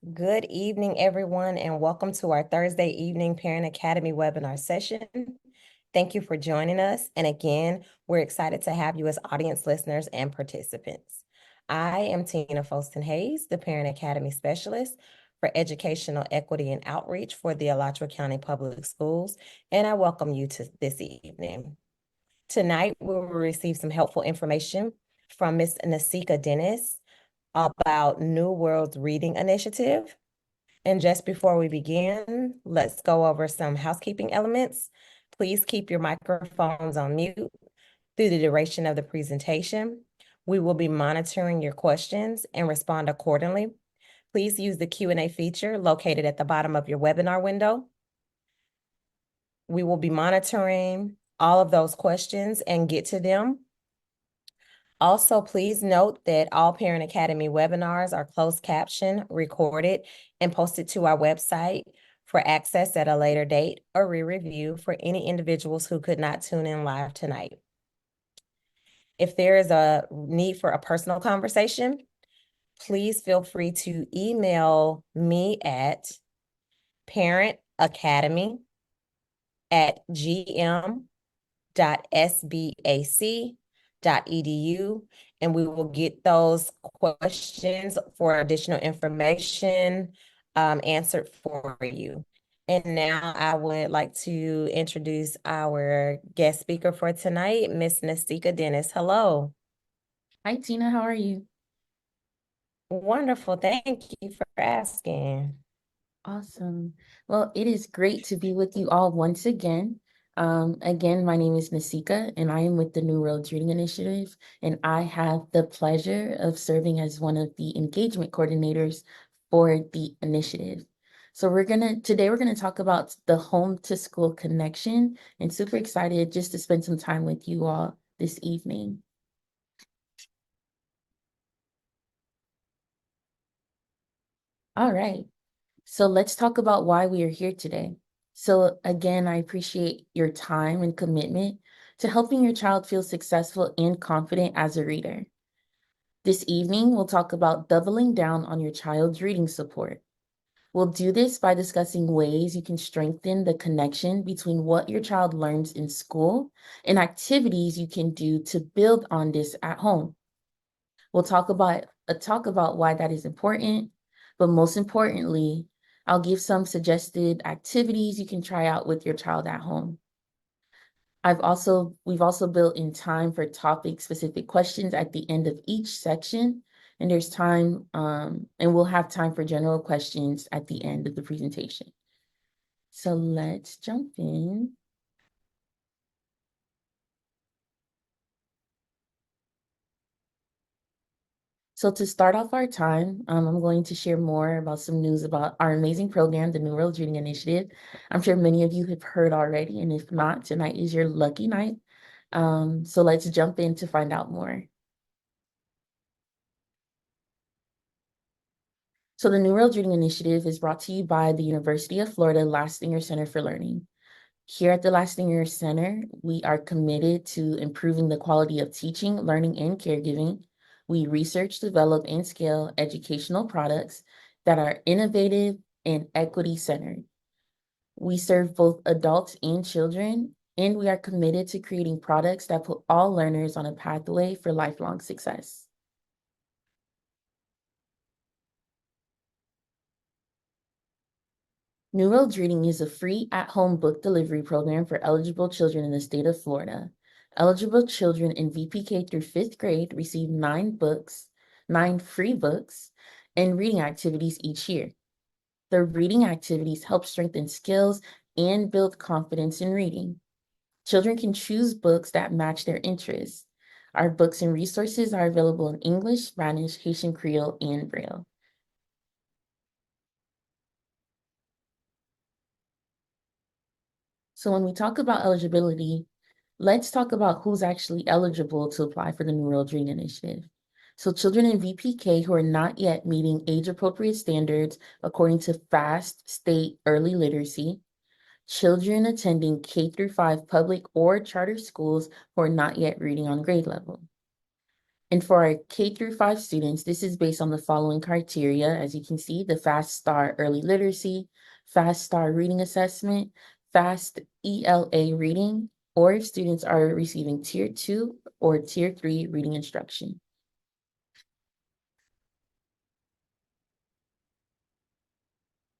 Good evening, everyone, and welcome to our Thursday evening Parent Academy webinar session. Thank you for joining us. And again, we're excited to have you as audience listeners and participants. I am Tina Folston Hayes, the Parent Academy Specialist for Educational Equity and Outreach for the Alachua County Public Schools, and I welcome you to this evening. Tonight, we will receive some helpful information from Ms. Nasika Dennis about New World's Reading Initiative. And just before we begin, let's go over some housekeeping elements. Please keep your microphones on mute through the duration of the presentation. We will be monitoring your questions and respond accordingly. Please use the Q&A feature located at the bottom of your webinar window. We will be monitoring all of those questions and get to them. Also, please note that all Parent Academy webinars are closed captioned, recorded, and posted to our website for access at a later date or re-review for any individuals who could not tune in live tonight. If there is a need for a personal conversation, please feel free to email me at parentacademy@gm.sbac.edu, and we will get those questions for additional information answered for you. And now I would like to introduce our guest speaker for tonight, Ms. Nasika Dennis. Hello. Hi, Tina. How are you? Wonderful. Thank you for asking. Awesome. Well, it is great to be with you all once again. Again, my name is Nasika, and I am with the New Worlds Reading Initiative, and I have the pleasure of serving as one of the engagement coordinators for the initiative. So today we're gonna talk about the home to school connection, and super excited just to spend some time with you all this evening. All right. So let's talk about why we are here today. So again, I appreciate your time and commitment to helping your child feel successful and confident as a reader. This evening, we'll talk about doubling down on your child's reading support. We'll do this by discussing ways you can strengthen the connection between what your child learns in school and activities you can do to build on this at home. We'll talk about why that is important, but most importantly, I'll give some suggested activities you can try out with your child at home. We've also built in time for topic specific questions at the end of each section, and we'll have time for general questions at the end of the presentation. So let's jump in. So to start off our time, I'm going to share more about some news about our amazing program, the New World Reading Initiative. I'm sure many of you have heard already, and if not, tonight is your lucky night. So let's jump in to find out more. So the New World Reading Initiative is brought to you by the University of Florida Lastinger Center for Learning. Here at the Lastinger Center, we are committed to improving the quality of teaching, learning, and caregiving. We research, develop, and scale educational products that are innovative and equity-centered. We serve both adults and children, and we are committed to creating products that put all learners on a pathway for lifelong success. New Worlds Reading is a free at-home book delivery program for eligible children in the state of Florida. Eligible children in VPK through 5th grade receive 9 free books, and reading activities each year. The reading activities help strengthen skills and build confidence in reading. Children can choose books that match their interests. Our books and resources are available in English, Spanish, Haitian Creole, and Braille. So when we talk about eligibility, let's talk about who's actually eligible to apply for the New World Reading Initiative. So children in VPK who are not yet meeting age-appropriate standards according to FAST State Early Literacy, children attending K through 5 public or charter schools who are not yet reading on grade level. And for our K through 5 students, this is based on the following criteria. As you can see, the Fast Start Early Literacy, Fast Start Reading Assessment, Fast ELA Reading, or if students are receiving Tier 2 or Tier 3 reading instruction.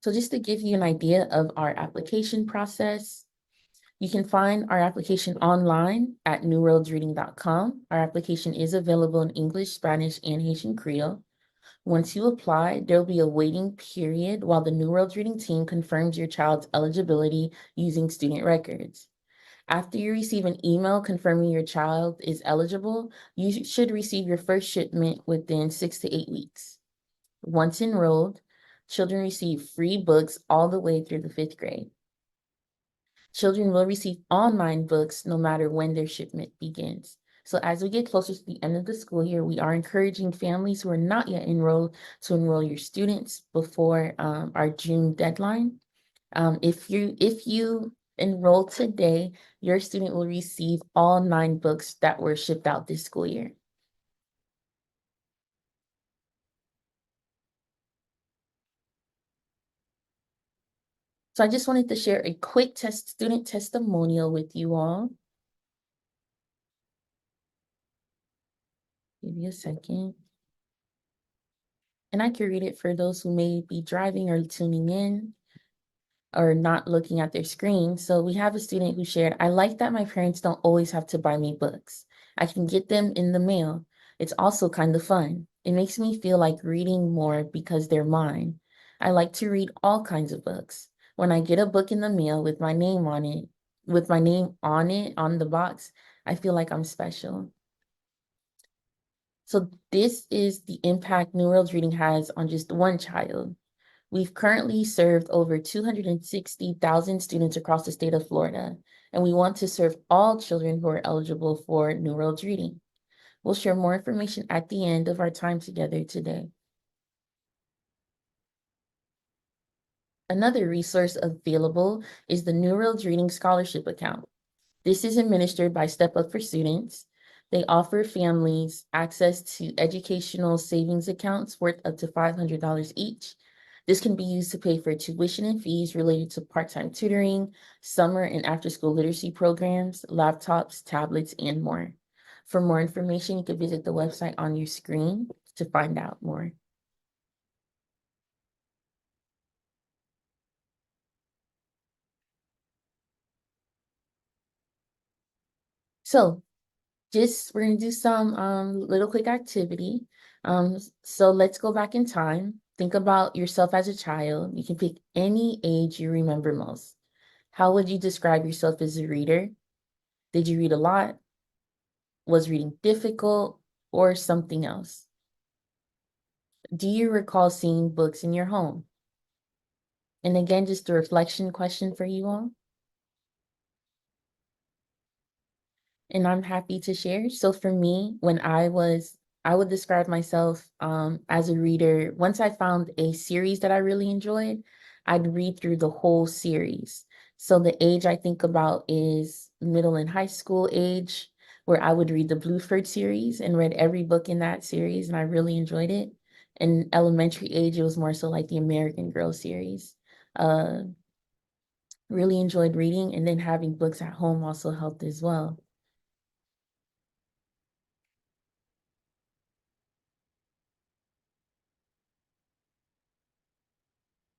So just to give you an idea of our application process, you can find our application online at newworldsreading.com. Our application is available in English, Spanish, and Haitian Creole. Once you apply, there'll be a waiting period while the New Worlds Reading team confirms your child's eligibility using student records. After you receive an email confirming your child is eligible, you should receive your first shipment within 6 to 8 weeks. Once enrolled, children receive free books all the way through the 5th grade. Children will receive online books no matter when their shipment begins. So as we get closer to the end of the school year, we are encouraging families who are not yet enrolled to enroll your students before our June deadline. If you enroll today, your student will receive all 9 books that were shipped out this school year. So I just wanted to share a quick student testimonial with you all. Give you a second. And I can read it for those who may be driving or tuning in or not looking at their screen. So we have a student who shared, I like that my parents don't always have to buy me books. I can get them in the mail. It's also kind of fun. It makes me feel like reading more because they're mine. I like to read all kinds of books. When I get a book in the mail with my name on it, on the box, I feel like I'm special. So this is the impact New Worlds Reading has on just one child. We've currently served over 260,000 students across the state of Florida, and we want to serve all children who are eligible for New Worlds Reading. We'll share more information at the end of our time together today. Another resource available is the New Worlds Reading Scholarship Account. This is administered by Step Up for Students. They offer families access to educational savings accounts worth up to $500 each. This can be used to pay for tuition and fees related to part-time tutoring, summer and after-school literacy programs, laptops, tablets, and more. For more information, you can visit the website on your screen to find out more. So we're gonna do some little quick activity. So let's go back in time. Think about yourself as a child. You can pick any age you remember most. How would you describe yourself as a reader? Did you read a lot? Was reading difficult or something else? Do you recall seeing books in your home? And again, just a reflection question for you all. And I'm happy to share. So for me, I would describe myself as a reader. Once I found a series that I really enjoyed, I'd read through the whole series. So the age I think about is middle and high school age, where I would read the Blueford series and read every book in that series, and I really enjoyed it. In elementary age, it was more so like the American Girl series. Uh, really enjoyed reading, and then having books at home also helped as well.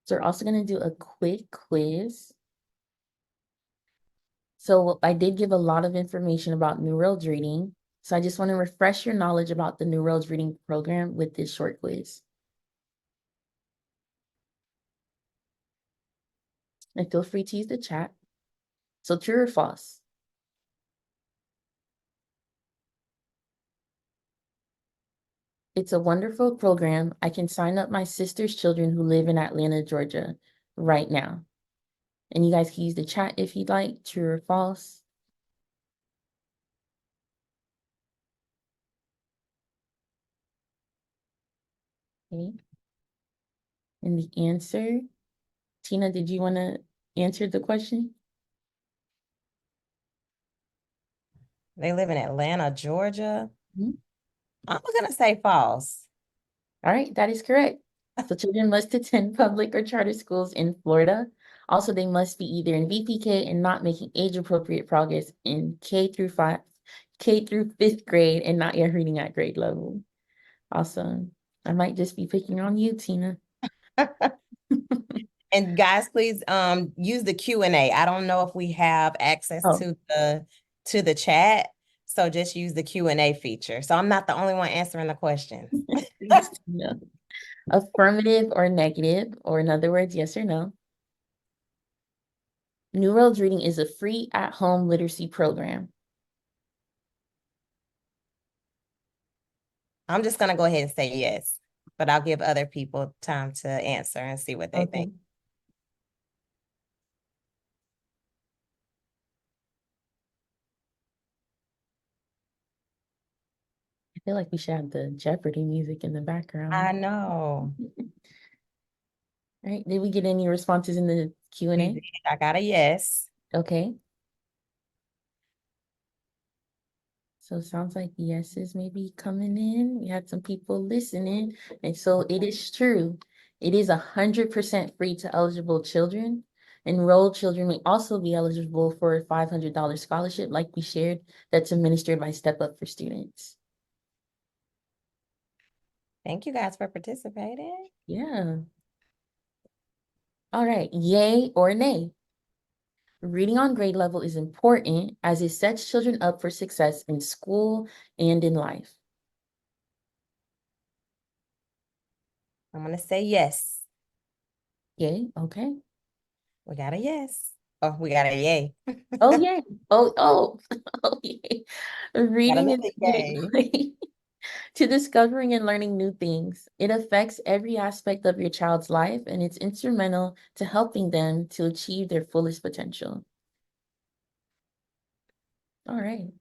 So we're also going to do a quick quiz. So I did give a lot of information about New Worlds Reading. So I just want to refresh your knowledge about the New Worlds Reading program with this short quiz. And feel free to use the chat. So true or false? It's a wonderful program. I can sign up my sister's children who live in Atlanta, Georgia right now. And you guys can use the chat if you'd like, true or false. Okay. And the answer, Tina, did you want to answer the question? They live in Atlanta, Georgia. Mhm. I'm gonna say false. All right, that is correct. So children must attend public or charter schools in Florida. Also, they must be either in VPK and not making age-appropriate progress in K through fifth grade, and not yet reading at grade level. Awesome. I might just be picking on you, Tina. And guys, please use the Q&A. I don't know if we have access Oh, to the chat, so just use the Q&A feature. So I'm not the only one answering the questions. thanks, Tina. Affirmative or negative, or in other words, yes or no. New World Reading is a free at-home literacy program. I'm just gonna go ahead and say yes, but I'll give other people time to answer and see what they Okay. think. I feel like we should have the Jeopardy music in the I background. know. Right? Did we get any responses in the We Q&A? did. I got a yes. Okay. So it sounds like yeses may be coming in. We had some people listening. And so it is true. It is 100% free to eligible children. Enrolled children may also be eligible for a $500 scholarship, like we shared, that's administered by Step Up for Students. Thank you guys for participating. Yeah. All right. Yay or nay? Reading on grade level is important as it sets children up for success in school and in life. I'm gonna say yes. Yay. Okay. We got a yes. Oh, we got a yay. Oh, yeah. Oh, oh, yeah. Got Reading is another a yay. gateway to discovering and learning new things. It affects every aspect of your child's life, and it's instrumental to helping them to achieve their fullest potential. All right.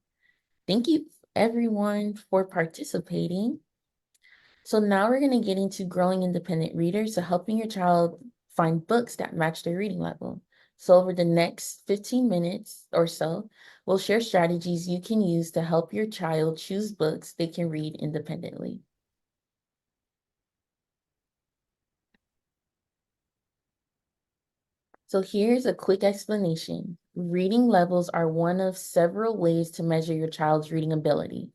Thank you, everyone, for participating. So now we're going to get into growing independent readers, so helping your child find books that match their reading level. So over the next 15 minutes or so, we'll share strategies you can use to help your child choose books they can read independently. So here's a quick explanation. Reading levels are one of several ways to measure your child's reading ability.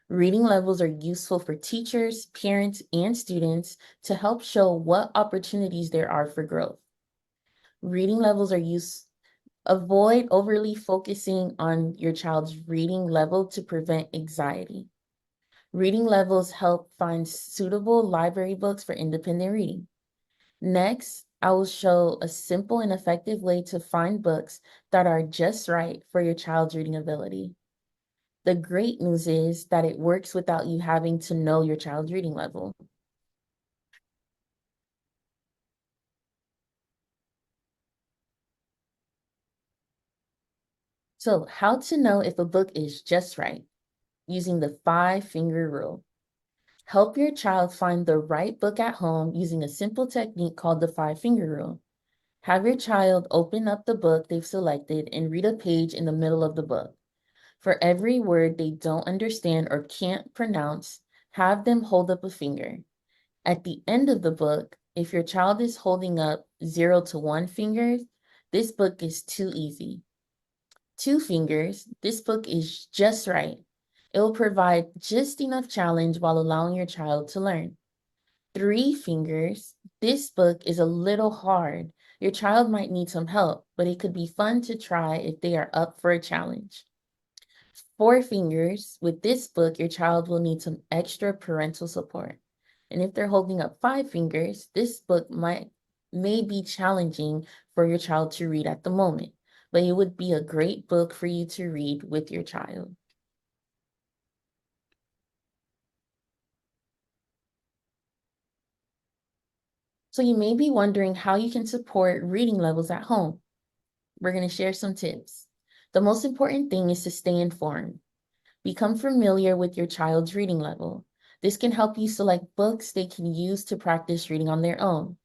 Reading levels are useful for teachers, parents, and students to help show what opportunities there are for growth. Reading levels are used. Avoid overly focusing on your child's reading level to prevent anxiety. Reading levels help find suitable library books for independent reading. Next, I will show a simple and effective way to find books that are just right for your child's reading ability. The great news is that it works without you having to know your child's reading level. So, how to know if a book is just right? Using the 5-finger rule. Help your child find the right book at home using a simple technique called the 5-finger rule. Have your child open up the book they've selected and read a page in the middle of the book. For every word they don't understand or can't pronounce, have them hold up a finger. At the end of the book, if your child is holding up 0 to 1 fingers, this book is too easy. 2 fingers, this book is just right. It will provide just enough challenge while allowing your child to learn. 3 fingers, this book is a little hard. Your child might need some help, but it could be fun to try if they are up for a challenge. 4 fingers, with this book, your child will need some extra parental support. And if they're holding up 5 fingers, this book may be challenging for your child to read at the moment, but it would be a great book for you to read with your child. So you may be wondering how you can support reading levels at home. We're going to share some tips. The most important thing is to stay informed. Become familiar with your child's reading level. This can help you select books they can use to practice reading on their own.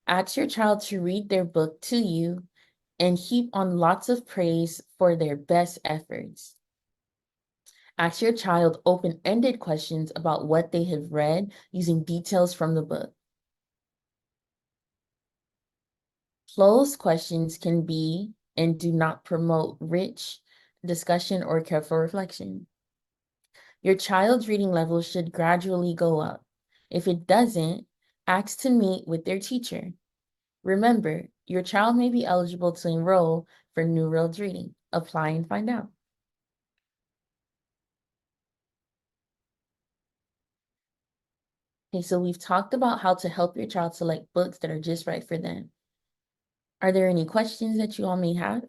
Ask your child to read their book to you and heap on lots of praise for their best efforts. Ask your child open-ended questions about what they have read using details from the book. Closed questions can be and do not promote rich discussion or careful reflection. Your child's reading level should gradually go up. If it doesn't, ask to meet with their teacher. Remember, your child may be eligible to enroll for New Worlds Reading. Apply and find out. Okay, so we've talked about how to help your child select books that are just right for them. Are there any questions that you all may have?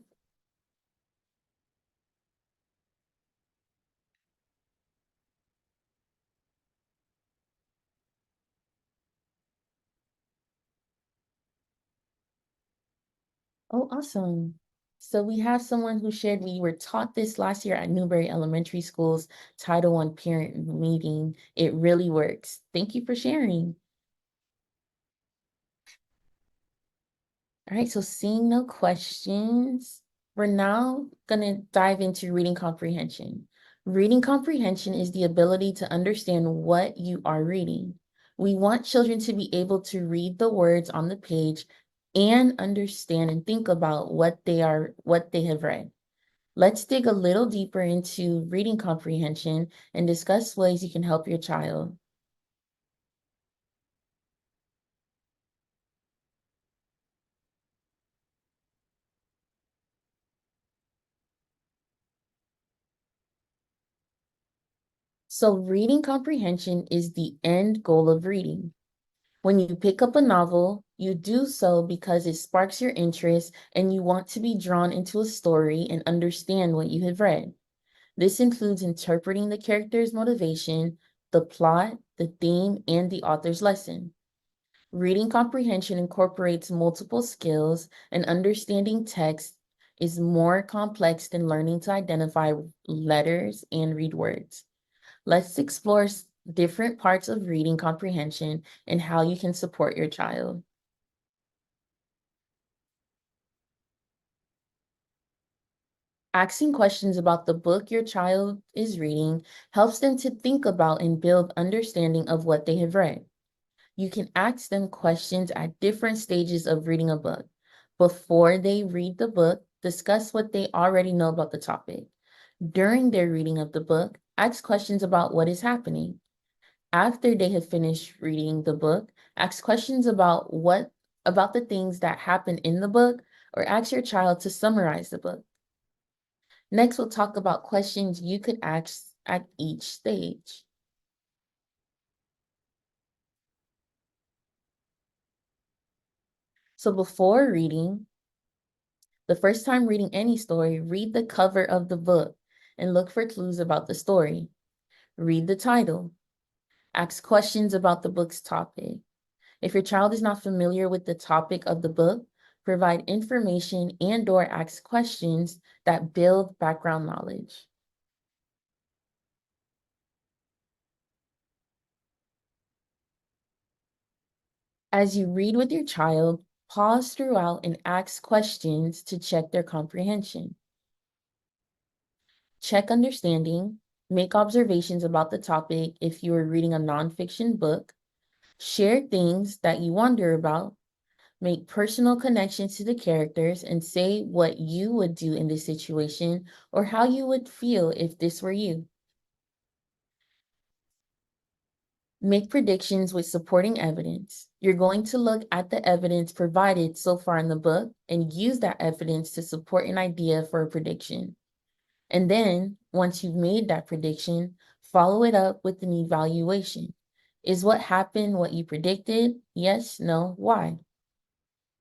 Oh, awesome. So we have someone who shared we were taught this last year at Newberry Elementary School's Title I parent meeting. It really works. Thank you for sharing. All right, so seeing no questions, we're now going to dive into reading comprehension. Reading comprehension is the ability to understand what you are reading. We want children to be able to read the words on the page and understand and think about what they have read. Let's dig a little deeper into reading comprehension and discuss ways you can help your child. So reading comprehension is the end goal of reading. When you pick up a novel, you do so because it sparks your interest and you want to be drawn into a story and understand what you have read. This includes interpreting the character's motivation, the plot, the theme, and the author's lesson. Reading comprehension incorporates multiple skills, and understanding text is more complex than learning to identify letters and read words. Let's explore different parts of reading comprehension and how you can support your child. Asking questions about the book your child is reading helps them to think about and build understanding of what they have read. You can ask them questions at different stages of reading a book. Before they read the book, discuss what they already know about the topic. During their reading of the book, ask questions about what is happening. After they have finished reading the book, ask questions about the things that happen in the book, or ask your child to summarize the book. Next, we'll talk about questions you could ask at each stage. So before reading, the first time reading any story, read the cover of the book and look for clues about the story. Read the title. Ask questions about the book's topic. If your child is not familiar with the topic of the book, provide information and/or ask questions that build background knowledge. As you read with your child, pause throughout and ask questions to check their comprehension. Check understanding, make observations about the topic if you are reading a nonfiction book, share things that you wonder about, make personal connections to the characters, and say what you would do in this situation or how you would feel if this were you. Make predictions with supporting evidence. You're going to look at the evidence provided so far in the book and use that evidence to support an idea for a prediction. And then, once you've made that prediction, follow it up with an evaluation. Is what happened what you predicted? Yes, no, why?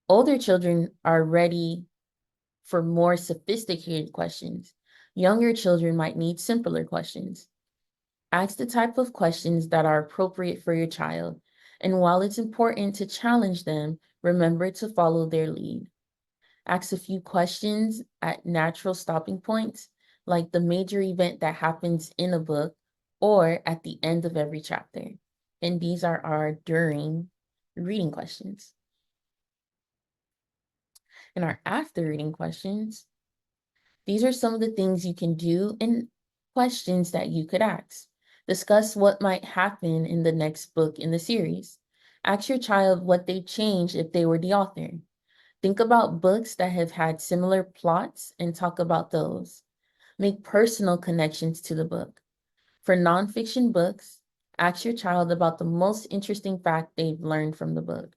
Older children are ready for more sophisticated questions. Younger children might need simpler questions. Ask the type of questions that are appropriate for your child. And while it's important to challenge them, remember to follow their lead. Ask a few questions at natural stopping points, like the major event that happens in a book or at the end of every chapter. And these are our during reading questions. And our after reading questions, these are some of the things you can do and questions that you could ask. Discuss what might happen in the next book in the series. Ask your child what they'd change if they were the author. Think about books that have had similar plots and talk about those. Make personal connections to the book. For nonfiction books, ask your child about the most interesting fact they've learned from the book.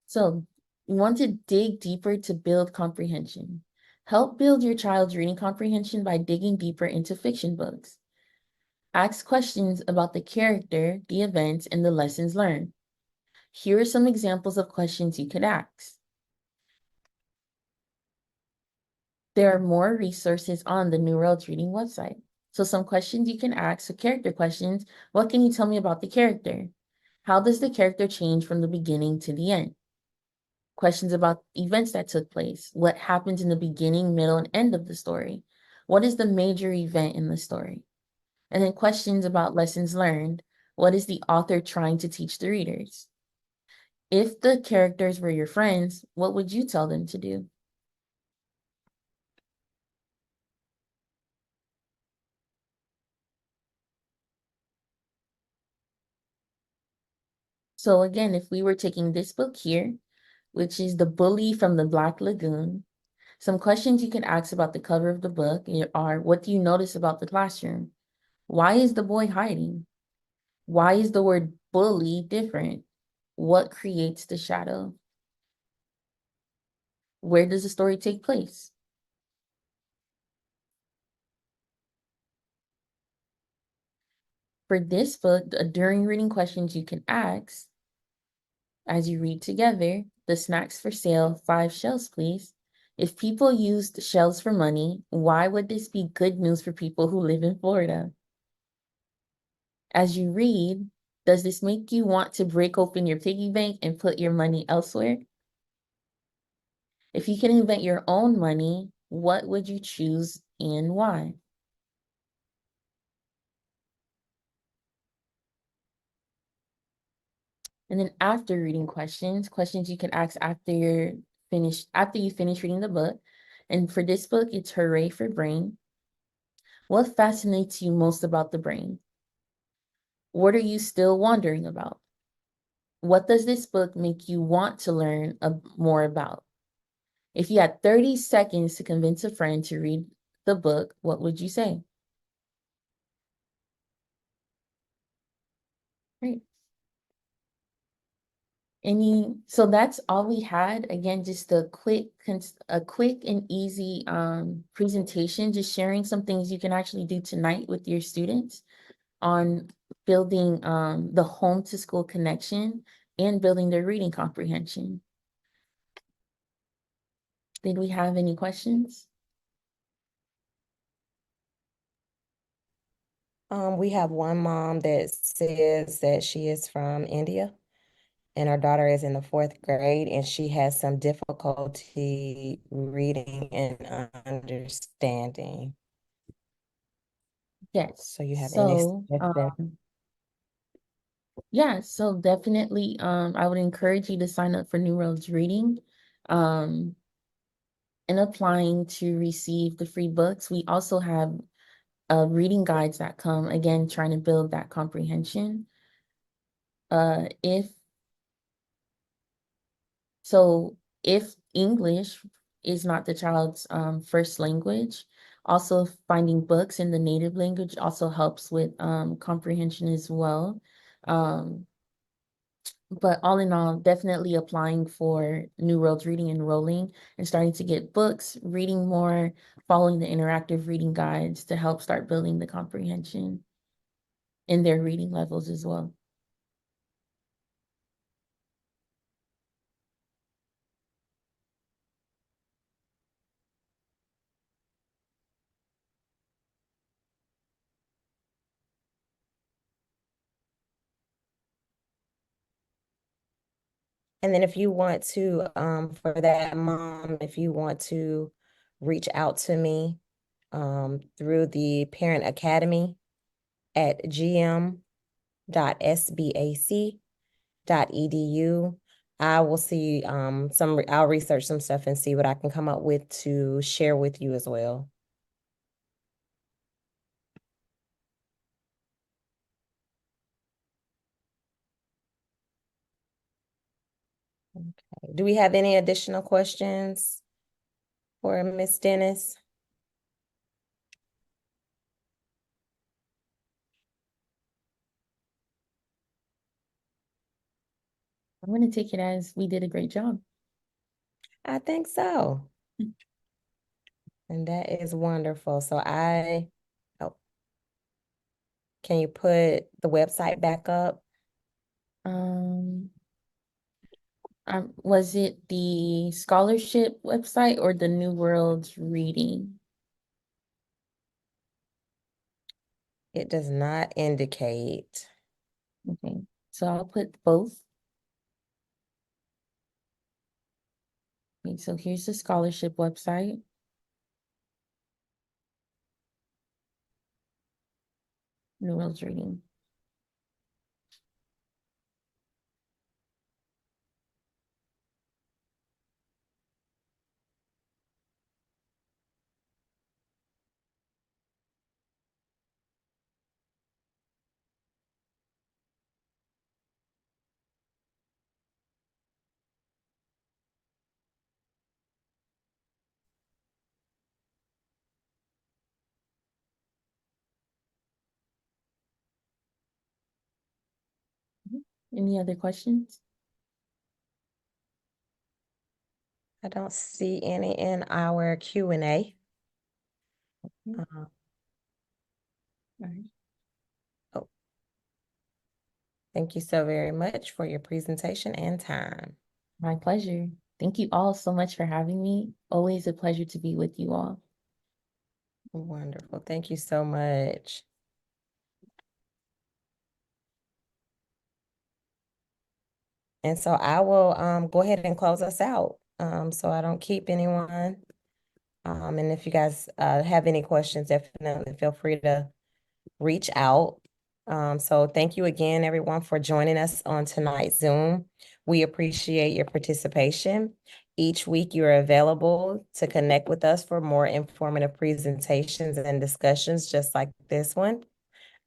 So you want to dig deeper to build comprehension. Help build your child's reading comprehension by digging deeper into fiction books. Ask questions about the character, the events, and the lessons learned. Here are some examples of questions you could ask. There are more resources on the New Worlds Reading website. So some questions you can ask, so character questions. What can you tell me about the character? How does the character change from the beginning to the end? Questions about events that took place. What happens in the beginning, middle, and end of the story? What is the major event in the story? And then questions about lessons learned. What is the author trying to teach the readers? If the characters were your friends, what would you tell them to do? So again, if we were taking this book here, which is The Bully from the Black Lagoon, some questions you can ask about the cover of the book are, what do you notice about the classroom? Why is the boy hiding? Why is the word bully different? What creates the shadow? Where does the story take place? For this book, during reading questions you can ask, as you read together, the snacks for sale, 5 shells, please. If people used shells for money, why would this be good news for people who live in Florida? As you read, does this make you want to break open your piggy bank and put your money elsewhere? If you can invent your own money, what would you choose and why? And then after reading questions you can ask after you finish reading the book. And for this book, it's Hooray for Brain. What fascinates you most about the brain? What are you still wondering about? What does this book make you want to learn more about? If you had 30 seconds to convince a friend to read the book, what would you say? Great. So that's all we had. Again, just a quick and easy presentation, just sharing some things you can actually do tonight with your students on building the home to school connection and building their reading comprehension. Did we have any questions? We have one mom that says that she is from India and her daughter is in the 4th grade and she has some difficulty reading and understanding. Yes. So you have any So suggestions? yeah, so definitely I would encourage you to sign up for New Roads Reading. And applying to receive the free books. We also have reading guides that come, again, trying to build that comprehension. If English is not the child's first language, also finding books in the native language also helps with comprehension as well. But all in all, definitely applying for New Worlds Reading, enrolling, and starting to get books, reading more, following the interactive reading guides to help start building the comprehension in their reading levels as well. And then if you want to, for that mom, if you want to reach out to me through the Parent Academy at gm.sbac.edu. I will see I'll research some stuff and see what I can come up with to share with you as well. Okay. Do we have any additional questions for Miss Dennis? I'm going to take it as we did a great job. I think so. And that is wonderful. Oh, can you put the website back up? Um, was it the scholarship website or the New Worlds Reading? It does not indicate. Okay, so I'll put both. Okay, so here's the scholarship website. New Worlds Reading. Any other questions? I don't see any in our Q&A. All Uh, right. oh, thank you so very much for your presentation and time. My pleasure. Thank you all so much for having me. Always a pleasure to be with you all. Wonderful. Thank you so much. And so I will go ahead and close us out so I don't keep anyone. And if you guys have any questions, definitely feel free to reach out. So thank you again, everyone, for joining us on tonight's Zoom. We appreciate your participation. Each week, you're available to connect with us for more informative presentations and discussions just like this one.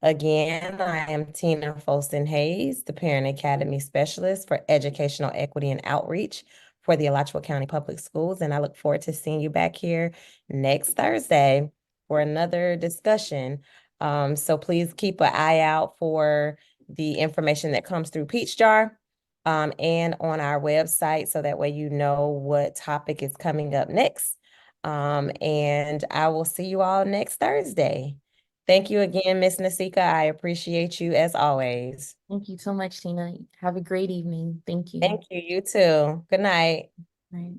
Again, I am Tina Folston Hayes, the Parent Academy Specialist for Educational Equity and Outreach for the Alachua County Public Schools, and I look forward to seeing you back here next Thursday for another discussion. So please keep an eye out for the information that comes through Peach Jar and on our website so that way you know what topic is coming up next. And I will see you all next Thursday. Thank you again, Miss Nasika. I appreciate you as always. Thank you so much, Tina. Have a great evening. Thank you. Thank you. You too. Good night. Right.